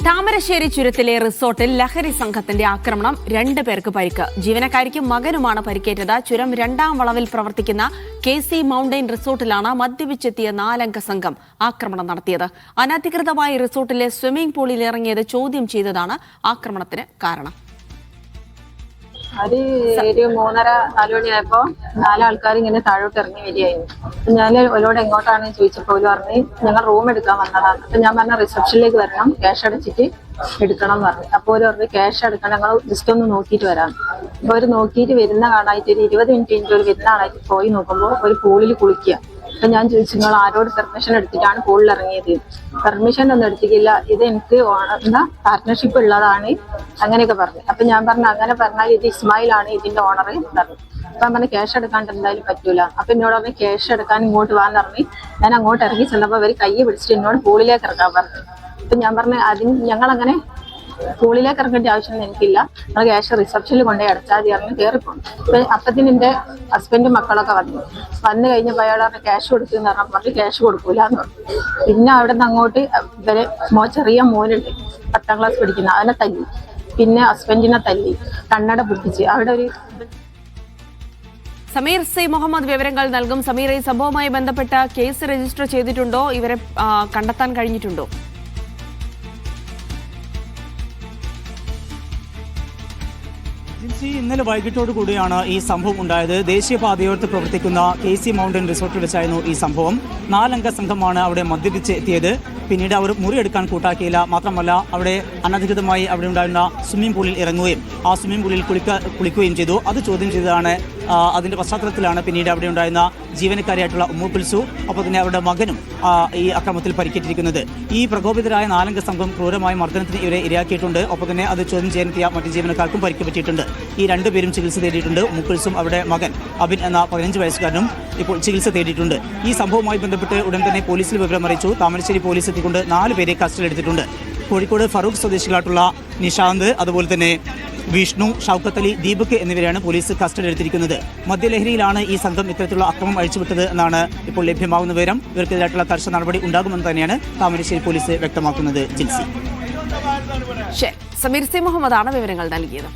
താമരശ്ശേരി ചുരത്തിലെ റിസോർട്ടിൽ ലഹരി സംഘത്തിന്റെ ആക്രമണം 2 പേർക്ക് പരിക്ക്. ജീവനക്കാരിക്കും മകനുമാണ് പരിക്കേറ്റത്. ചുരം 2ാം വളവിൽ പ്രവർത്തിക്കുന്ന KC മൗണ്ടൈൻ റിസോർട്ടിലാണ് മദ്യപിച്ചെത്തിയ 4 അംഗ സംഘം ആക്രമണം നടത്തിയത്. അനധികൃതമായി റിസോർട്ടിലെ സ്വിമ്മിംഗ് പൂളിൽ ഇറങ്ങിയത് ചോദ്യം ചെയ്തതാണ് ആക്രമണത്തിന് കാരണം. ഒരു 3:30-4 മണിയായപ്പോ 4 ആൾക്കാർ ഇങ്ങനെ താഴോട്ട് ഇറങ്ങി വരികയായിരുന്നു. ഞാൻ അവരോട് എങ്ങോട്ടാണെന്ന് ചോദിച്ചപ്പോൾ അവർ പറഞ്ഞ് ഞങ്ങൾ റൂം എടുക്കാൻ വന്നതാണ്. അപ്പൊ ഞാൻ പറഞ്ഞ റിസപ്ഷനിലേക്ക് വരണം, ക്യാഷ് അടച്ചിട്ട് എടുക്കണം എന്ന് പറഞ്ഞു. അപ്പോൾ ഒരു പറഞ്ഞ് ക്യാഷ് എടുക്കണം, ഞങ്ങൾ ജസ്റ്റ് ഒന്ന് നോക്കിയിട്ട് വരാം. അപ്പൊ അവർ നോക്കിയിട്ട് വരുന്ന കാണാനായിട്ട് ഒരു 20 മിനിറ്റ് കഴിഞ്ഞിട്ട് ഒരു വരുന്ന ആളായിട്ട് പോയി നോക്കുമ്പോൾ ഒരു പൂളിൽ കുളിക്കുക. അപ്പൊ ഞാൻ ചോദിച്ചു, നിങ്ങൾ ആരോട് പെർമിഷൻ എടുത്തിട്ടാണ് പൂളിൽ ഇറങ്ങിയത്? പെർമിഷൻ ഒന്നും എടുത്തിട്ടില്ല, ഇത് എനിക്ക് പാർട്ട്ണർഷിപ്പ് ഉള്ളതാണ്, അങ്ങനെയൊക്കെ പറഞ്ഞു. അപ്പൊ ഞാൻ പറഞ്ഞു, അങ്ങനെ പറഞ്ഞാൽ ഇത് ഇസ്മായിലാണ് ഇതിന്റെ ഓണർ പറഞ്ഞു. അപ്പൊ ഞാൻ പറഞ്ഞു ക്യാഷ് എടുക്കാണ്ട് എന്തായാലും പറ്റൂല. അപ്പൊ എന്നോട് പറഞ്ഞ് ക്യാഷ് എടുക്കാൻ ഇങ്ങോട്ട് പോകാൻ പറഞ്ഞ് ഞാൻ അങ്ങോട്ട് ഇറങ്ങി ചെന്നപ്പോൾ അവർ കൈ പിടിച്ചിട്ട് എന്നോട് പൂളിലേക്ക് ഇറക്കാൻ പറഞ്ഞു. അപ്പൊ ഞാൻ പറഞ്ഞു, അതിന് ഞങ്ങൾ അങ്ങനെ പൂളിലേക്ക് ഇറങ്ങേണ്ട ആവശ്യമൊന്നും എനിക്കില്ല, നമ്മൾ ക്യാഷ് റിസപ്ഷനിൽ കൊണ്ടുപോയി അടച്ചാൽ മതി കയറിപ്പോകും. അപ്പത്തിന് എന്റെ ഹസ്ബൻഡും മക്കളൊക്കെ വന്നു കഴിഞ്ഞപ്പോൾ അയാൾ പറഞ്ഞ ക്യാഷ് കൊടുക്കുമെന്ന് പറഞ്ഞപ്പോൾ ക്യാഷ് കൊടുക്കൂല എന്ന് പറഞ്ഞു. പിന്നെ അവിടെ നിന്ന് അങ്ങോട്ട് ഇവരെ ചെറിയ മോനുണ്ട് 10ാം ക്ലാസ് പഠിക്കുന്ന, അവനെ തല്ലി. പിന്നെ ഹസ്ബൻഡിനെ തല്ലി, കണ്ണട പൊട്ടിച്ച്. അവിടെ ഒരു സമീർ സി മുഹമ്മദ് വിവരങ്ങൾ നൽകും. സമീർ, ഈ സംഭവവുമായി ബന്ധപ്പെട്ട കേസ് രജിസ്റ്റർ ചെയ്തിട്ടുണ്ടോ? ഇവരെ കണ്ടെത്താൻ കഴിഞ്ഞിട്ടുണ്ടോ? ഇന്നലെ വൈകിട്ടോടു കൂടിയാണ് ഈ സംഭവം ഉണ്ടായത്. ദേശീയപാതയോരത്ത് പ്രവർത്തിക്കുന്ന KC മൗണ്ടൻ റിസോർട്ടിൽ വെച്ചായിരുന്നു ഈ സംഭവം. 4 അംഗ സംഘമാണ് അവിടെ മദ്യപിച്ച് എത്തിയത്. പിന്നീട് അവർ മുറിയെടുക്കാൻ കൂട്ടാക്കിയില്ല. മാത്രമല്ല, അവിടെ അനധികൃതമായി അവിടെ ഉണ്ടായിരുന്ന സ്വിമ്മിംഗ് പൂളിൽ ഇറങ്ങുകയും ആ സ്വിമ്മിംഗ് പൂളിൽ കുളിക്കുകയും ചെയ്തു. അത് ചോദ്യം ചെയ്തതാണ്. അതിന്റെ പശ്ചാത്തലത്തിലാണ് പിന്നീട് അവിടെ ഉണ്ടായിരുന്ന ജീവനക്കാരിയായിട്ടുള്ള ഉമ്മു കുൽസു, അപ്പോൾ തന്നെ അവരുടെ മകനും ഈ അക്രമത്തിൽ പരിക്കേറ്റിരിക്കുന്നത്. ഈ പ്രകോപിതരായ 4 അംഗ സംഘം ക്രൂരമായ മർദ്ദനത്തിന് ഇവരെ ഇരയാക്കിയിട്ടുണ്ട്. ഒപ്പം തന്നെ അത് ചോദ്യം ചെയ്യാനെത്തിയ മറ്റ് ജീവനക്കാർക്കും പരിക്ക് പറ്റിയിട്ടുണ്ട്. ഈ 2 പേരും ചികിത്സ തേടിയിട്ടുണ്ട്. ഉമ്മു കുൽസും അവരുടെ മകൻ അബിൻ എന്ന 15 വയസ്സുകാരനും ഇപ്പോൾ ചികിത്സ തേടിയിട്ടുണ്ട്. ഈ സംഭവവുമായി ബന്ധപ്പെട്ട് ഉടൻ തന്നെ പോലീസിൽ വിവരം അറിയിച്ചു. താമരശ്ശേരി പോലീസ് എത്തിക്കൊണ്ട് 4 പേരെ കസ്റ്റഡിയിലെടുത്തിട്ടുണ്ട്. കോഴിക്കോട് ഫറൂഖ് സ്വദേശികളായിട്ടുള്ള നിഷാന്ത്, അതുപോലെ തന്നെ വിഷ്ണു, ഷൗക്കത്ത് അലി, ദീപക് എന്നിവരെയാണ് പോലീസ് കസ്റ്റഡി എടുത്തിരിക്കുന്നത്. മദ്യലഹരിയിലാണ് ഈ സംഘം ഇത്തരത്തിലുള്ള അക്രമം അഴിച്ചുവിട്ടത് എന്നാണ് ഇപ്പോൾ ലഭ്യമാകുന്ന വിവരം. ഇവർക്കെതിരായിട്ടുള്ള കർശന നടപടി ഉണ്ടാകുമെന്ന് തന്നെയാണ് താമരശ്ശേരി പോലീസ് വ്യക്തമാക്കുന്നത്. ജിൽസി. സമീർ സി മുഹമ്മദാണ് വിവരങ്ങൾ നൽകിയത്.